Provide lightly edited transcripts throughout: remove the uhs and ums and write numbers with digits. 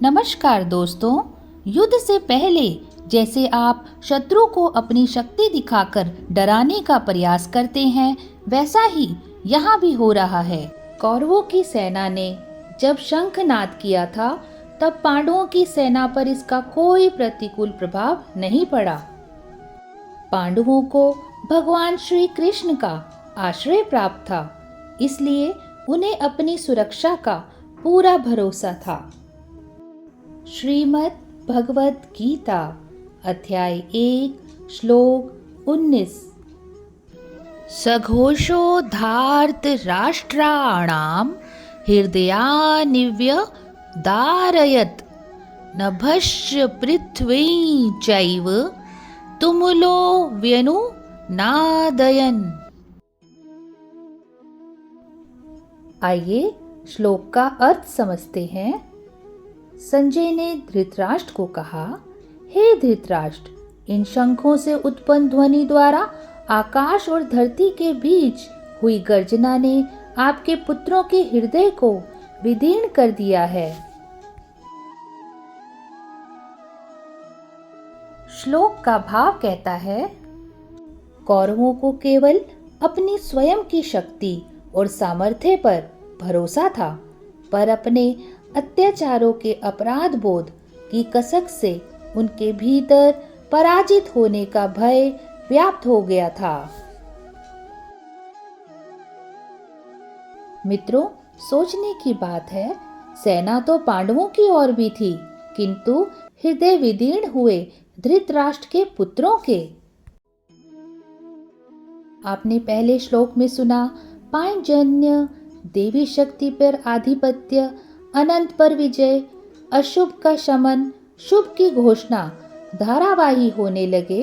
नमस्कार दोस्तों। युद्ध से पहले जैसे आप शत्रु को अपनी शक्ति दिखाकर डराने का प्रयास करते हैं, वैसा ही यहाँ भी हो रहा है। कौरवों की सेना ने जब शंखनाद किया था, तब पांडवों की सेना पर इसका कोई प्रतिकूल प्रभाव नहीं पड़ा। पांडवों को भगवान श्री कृष्ण का आश्रय प्राप्त था, इसलिए उन्हें अपनी सुरक्षा का पूरा भरोसा था। श्रीमद् भगवत गीता अध्याय 1 श्लोक 19। सघोषो धार्त राष्ट्राणां हृदयानिव्य दारयत् नभश्च पृथ्वी चैव तुमुलो व्यनुनादयन्। आइए श्लोक का अर्थ समझते हैं। संजय ने धृतराष्ट्र को कहा, हे धृतराष्ट्र, इन शंखों से उत्पन्न ध्वनि द्वारा आकाश और धरती के बीच हुई गर्जना ने आपके पुत्रों के हृदय को विदीर्ण कर दिया है। श्लोक का भाव कहता है, कौरवों को केवल अपनी स्वयं की शक्ति और सामर्थ्य पर भरोसा था, पर अपने अत्याचारों के अपराध बोध की कसक से उनके भीतर पराजित होने का भय व्याप्त हो गया था। मित्रों, सोचने की बात है, सेना तो पांडवों की ओर भी थी, किंतु हृदय विदीर्ण हुए धृतराष्ट्र के पुत्रों के। आपने पहले श्लोक में सुना, पांचजन्य, देवी शक्ति पर आधिपत्य, अनंत पर विजय, अशुभ का शमन, शुभ की घोषणा धारावाही होने लगे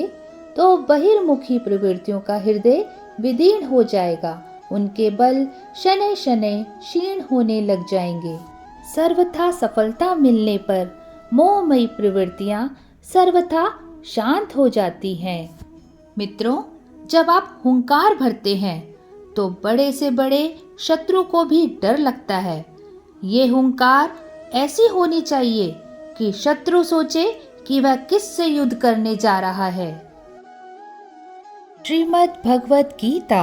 तो बहिर्मुखी प्रवृत्तियों का हृदय विदीर्ण हो जाएगा, उनके बल शनै शनै क्षीण होने लग जाएंगे। सर्वथा सफलता मिलने पर मोहमयी प्रवृत्तियां सर्वथा शांत हो जाती हैं। मित्रों, जब आप हुंकार भरते हैं तो बड़े से बड़े शत्रु को भी डर लगता है। ये हुंकार ऐसी होनी चाहिए कि शत्रु सोचे कि वह किससे युद्ध करने जा रहा है। श्रीमद् भगवत गीता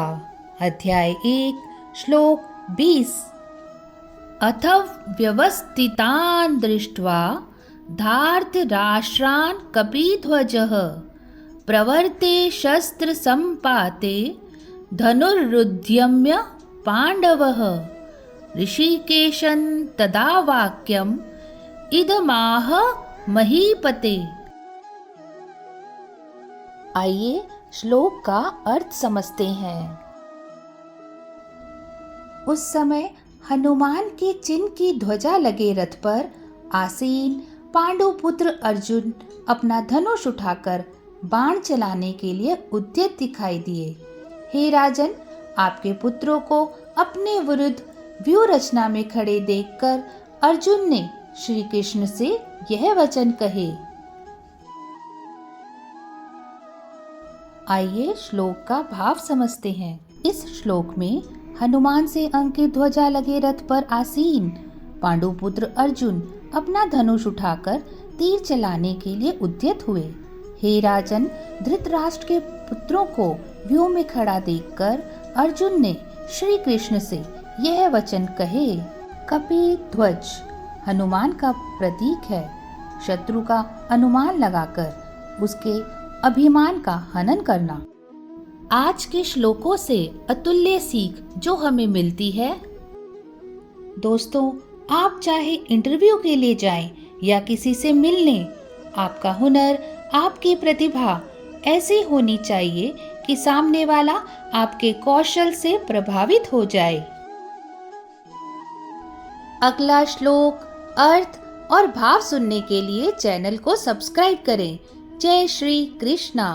अध्याय 1 श्लोक 20। अथ व्यवस्थितान् दृष्ट्वा धार्तराष्ट्रान् कपिध्वजः प्रवर्ते शस्त्र संपाते धनुरुद्यम्य पांडवः ऋषिकेशं तदा वाक्यम् इदमाह महीपते। आइए श्लोक का अर्थ समझते हैं। उस समय हनुमान के चिन्ह की ध्वजा लगे रथ पर आसीन पांडु पुत्र अर्जुन अपना धनुष उठाकर बाण चलाने के लिए उद्यत दिखाई दिए। हे राजन, आपके पुत्रों को अपने विरुद्ध व्यूह रचना में खड़े देखकर अर्जुन ने श्री कृष्ण से यह वचन कहे। आइए श्लोक का भाव समझते हैं। इस श्लोक में हनुमान से अंकित ध्वजा लगे रथ पर आसीन पांडुपुत्र अर्जुन अपना धनुष उठाकर तीर चलाने के लिए उद्यत हुए। हे राजन, धृतराष्ट्र के पुत्रों को व्यूह में खड़ा देखकर अर्जुन ने श्री कृष्ण से यह वचन कहे। कपिध्वज हनुमान का प्रतीक है। शत्रु का अनुमान लगाकर उसके अभिमान का हनन करना। आज के श्लोकों से अतुल्य सीख जो हमें मिलती है। दोस्तों, आप चाहे इंटरव्यू के लिए जाएं या किसी से मिलने, आपका हुनर, आपकी प्रतिभा ऐसी होनी चाहिए कि सामने वाला आपके कौशल से प्रभावित हो जाए। अगला श्लोक, अर्थ और भाव सुनने के लिए चैनल को सब्सक्राइब करें। जय श्री कृष्णा।